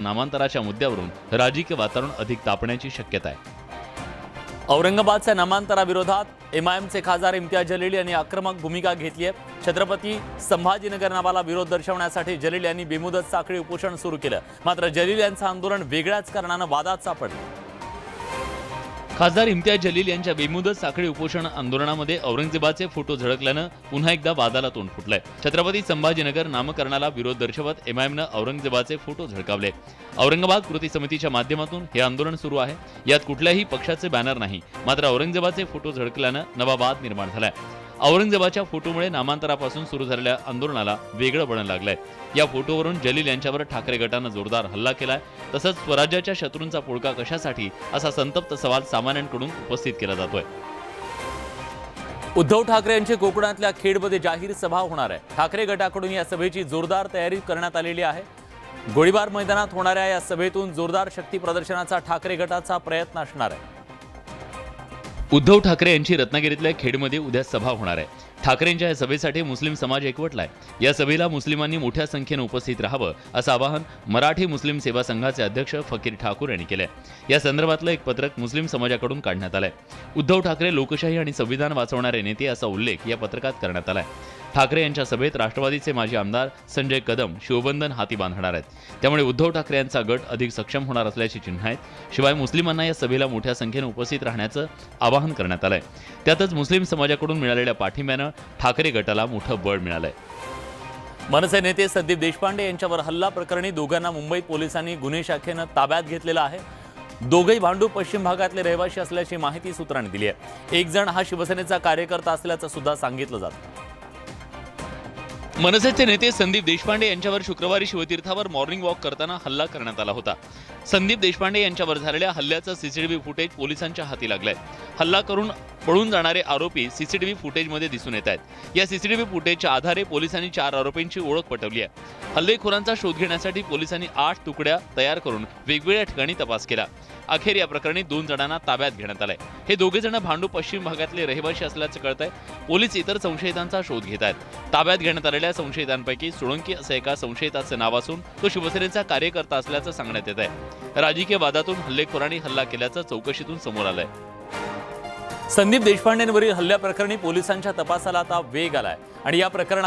नामांतराच्या मुद्द्यावरून राजकीय वातावरण अधिक तापण्याची शक्यता आहे। औरंगाबादच्या नामांतराविरोधात एमआयएमचे खासदार इम्तियाज जलील यांनी आक्रमक भूमिका घेतली आहे। छत्रपती संभाजीनगर नावाला विरोध दर्शवण्यासाठी जलील यांनी बेमुदत साखळी उपोषण सुरू केलं। मात्र जलील यांचं आंदोलन वेगळ्याच कारणानं वादात सापडलं। खासदार इम्तियाज जलील यांच्या बेमुदत साखळी उपोषण आंदोलनामध्ये औरंगजेबाचे फोटो झळकल्यानं पुन्हा एकदा वादाला तोंड फुटलंय। छत्रपती संभाजीनगर नामकरणाला विरोध दर्शवत एमआयएमनं औरंगजेबाचे फोटो झळकावले। औरंगाबाद कृती समितीच्या माध्यमातून हे आंदोलन सुरू आहे। यात कुठल्याही पक्षाचे बॅनर नाही, मात्र औरंगजेबाचे फोटो झळकल्यानं नवा वाद निर्माण झालाय। औरंगजेबाच्या फोटोमुळे नामांतरापासून सुरू झालेल्या आंदोलनाला वेगळं बळण लागलंय। या फोटोवरून जलील यांच्यावर ठाकरे गटानं जोरदार हल्ला केलाय। तसंच स्वराज्याच्या शत्रूंचा पुळका कशासाठी असा संतप्त सवाल सामान्यांकडून उपस्थित केला जातोय। उद्धव ठाकरे यांची कोकणातल्या खेडमध्ये जाहीर सभा होणार आहे। ठाकरे गटाकडून या सभेची जोरदार तयारी करण्यात आलेली आहे। गोळीबार मैदानात होणाऱ्या या सभेतून जोरदार शक्ती प्रदर्शनाचा ठाकरे गटाचा प्रयत्न असणार आहे। उद्धव ठाकरे यांची रत्नागिरीतल्या खेडमध्ये उद्या सभा होणार आहे। ठाकरेंच्या या सभेसाठी मुस्लिम समाज एकवटलाय। या सभेला मुस्लिमांनी मोठ्या संख्येने उपस्थित राहावं असं आवाहन मराठी मुस्लिम सेवा संघाचे अध्यक्ष फकीर ठाकूर यांनी केलंय। या संदर्भातलं एक पत्रक मुस्लिम समाजाकडून काढण्यात आलंय। उद्धव ठाकरे लोकशाही आणि संविधान वाचवणारे नेते असा उल्लेख या पत्रकात करण्यात आलाय। ठाकरे यांच्या सभेत राष्ट्रवादीचे माजी आमदार संजय कदम शिवबंधन हाती बांधणार आहेत। त्यामुळे उद्धव ठाकरे यांचा गट अधिक सक्षम होणार असल्याची चिन्ह आहेत। शिवाय मुस्लिमांना या सभेला मोठ्या संख्येने उपस्थित राहण्याचं आवाहन करण्यात आलंय। त्यातच मुस्लिम समाजाकडून मिळालेल्या पाठिंब्यानं ठाकरे गटाला मोठं बळ मिळालंय। मनसे नेते संदीप देशपांडे यांच्यावर हल्ला प्रकरणी दोघांना मुंबई पोलिसांनी गुन्हे शाखेनं ताब्यात घेतलेलं आहे। दोघेही भांडूप पश्चिम भागातले रहिवासी असल्याची माहिती सूत्रांनी दिली आहे। एक जण हा शिवसेनेचा कार्यकर्ता असल्याचं सुद्धा सांगितलं जातं। मनसेचे नेते संदीप देशपांडे यांच्यावर शुक्रवारी शिवतीर्थावर मॉर्निंग वॉक करताना हल्ला करण्यात आला होता। संदीप देशपांडे यांच्यावर झालेल्या हल्ल्याचं सीसीटीव्ही फुटेज पोलिसांच्या हाती लागलंय। हल्ला करून पळून जाणारे आरोपी सीसीटीव्ही फुटेजमध्ये दिसून येत आहेत। या सीसीटीव्ही फुटेजच्या आधारे पोलिसांनी 4 आरोपींची ओळख पटवली आहे। हल्लेखोरांचा शोध घेण्यासाठी पोलिसांनी 8 तुकड्या तयार करून वेगवेगळ्या ठिकाणी तपास केला। अखेर या प्रकरणी 2 जणांना ताब्यात घेण्यात आलंय। हे दोघे जण भांडूप पश्चिम भागातले रहिवासी असल्याचं कळतंय। पोलीस इतर संशयितांचा शोध घेत आहेत। ताब्यात घेण्यात आलेल्या संशयितांपैकी सोळंकी असं एका संशयिताचं नाव असून तो शिवसेनेचा कार्यकर्ता असल्याचं सांगण्यात येत आहे। राजकीय वादातून हल्लेखोरांनी हल्ला केल्याचं चौकशीतून समोर आलंय। संदीप देशपांडेंवरील हल्ल्याप्रकरणी पोलिसांच्या तपासाला आता वेग आलाय आणि या प्रकरणावर